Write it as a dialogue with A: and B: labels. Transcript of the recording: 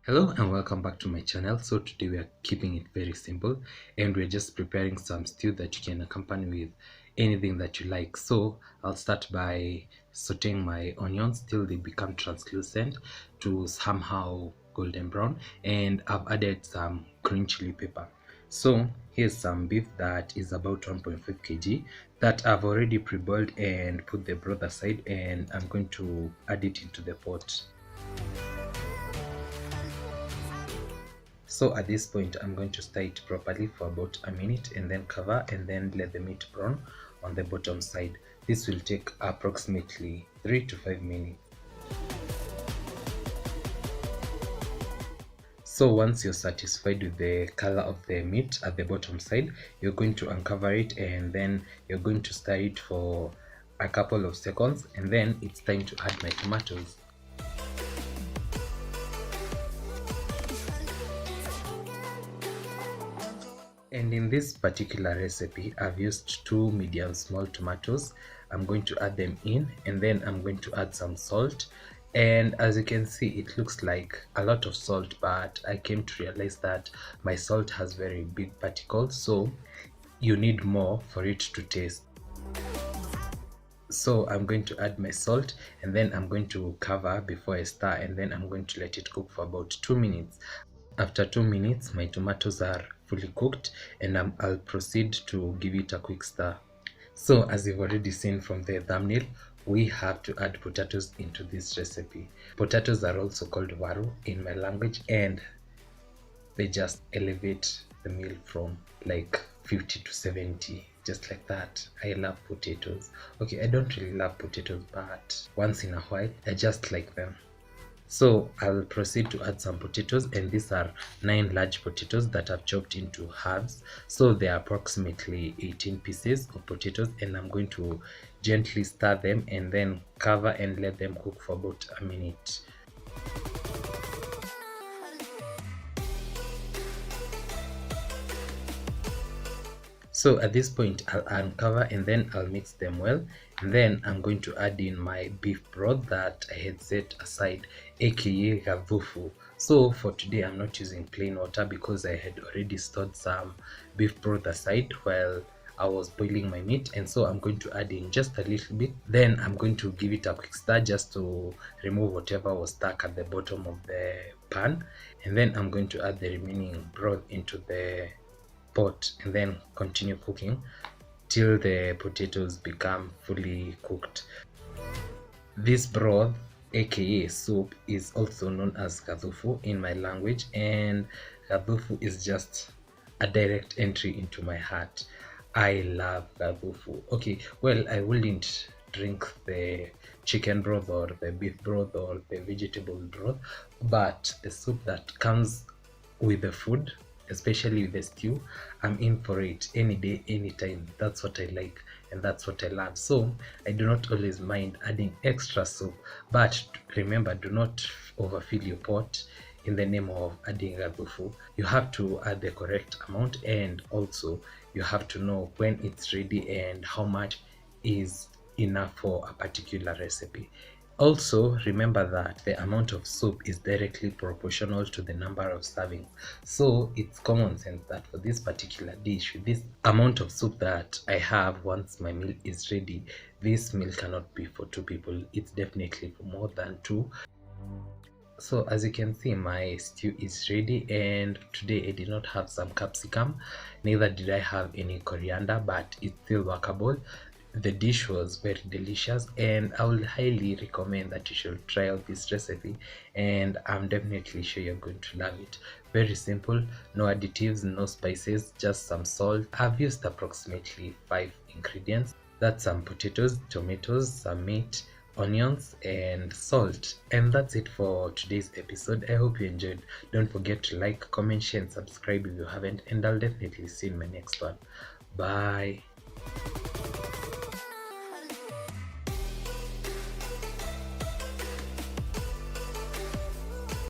A: Hello and welcome back to my channel. So today we are keeping it very simple and we're just preparing some stew that you can accompany with anything that you like. So I'll start by sauteing my onions till they become translucent to somehow golden brown, and I've added some green chili pepper. So here's some beef that is about 1.5 kg that I've already pre-boiled and put the broth aside, and I'm going to add it into the pot. So at this point, I'm going to stir it properly for about a minute and then cover and then let the meat brown on the bottom side. This will take approximately 3 to 5 minutes. So once you're satisfied with the color of the meat at the bottom side, you're going to uncover it and then you're going to stir it for a couple of seconds, and then it's time to add my tomatoes. And in this particular recipe, I've used two medium small tomatoes. I'm going to add them in and then I'm going to add some salt. And as you can see, it looks like a lot of salt, but I came to realize that my salt has very big particles, so you need more for it to taste. So I'm going to add my salt and then I'm going to cover before I stir, and then I'm going to let it cook for about 2 minutes. After 2 minutes, my tomatoes are fully cooked and I'll proceed to give it a quick stir. So as you've already seen from the thumbnail, we have to add potatoes into this recipe. Potatoes are also called WARU in my language, and they just elevate the meal from like 50 to 70, just like that. I love potatoes. Okay, I don't really love potatoes, but once in a while I just like them. So I'll proceed to add some potatoes, and these are 9 large potatoes that I've chopped into halves. So they are approximately 18 pieces of potatoes, and I'm going to gently stir them and then cover and let them cook for about a minute. So at this point, I'll uncover and then I'll mix them well, and then I'm going to add in my beef broth that I had set aside, aka GATHUFU. So for today, I'm not using plain water because I had already stored some beef broth aside while I was boiling my meat, and so I'm going to add in just a little bit. Then I'm going to give it a quick stir just to remove whatever was stuck at the bottom of the pan, and then I'm going to add the remaining broth into the pot and then continue cooking till the potatoes become fully cooked. This broth, aka soup, is also known as GATHUFU in my language, and GATHUFU is just a direct entry into my heart. I love GATHUFU. Okay, well, I wouldn't drink the chicken broth or the beef broth or the vegetable broth, but the soup that comes with the food, especially with the stew, I'm in for it any day, anytime. That's what I like and that's what I love. So I do not always mind adding extra soup, but remember, do not overfill your pot in the name of adding GATHUFU. You have to add the correct amount, and also you have to know when it's ready and how much is enough for a particular recipe. Also, remember that the amount of soup is directly proportional to the number of servings. So it's common sense that for this particular dish, with this amount of soup that I have once my meal is ready, this meal cannot be for 2 people. It's definitely for more than 2. So as you can see, my stew is ready, and today I did not have some capsicum, neither did I have any coriander, but it's still workable. The dish was very delicious, and I will highly recommend that you should try out this recipe, and I'm definitely sure you're going to love it. Very simple, no additives, no spices, just some salt. I've used approximately 5 ingredients. That's some potatoes, tomatoes, some meat, onions, and salt. And that's it for today's episode. I hope you enjoyed. Don't forget to like, comment, share, and subscribe if you haven't, and I'll definitely see you in my next one. Bye.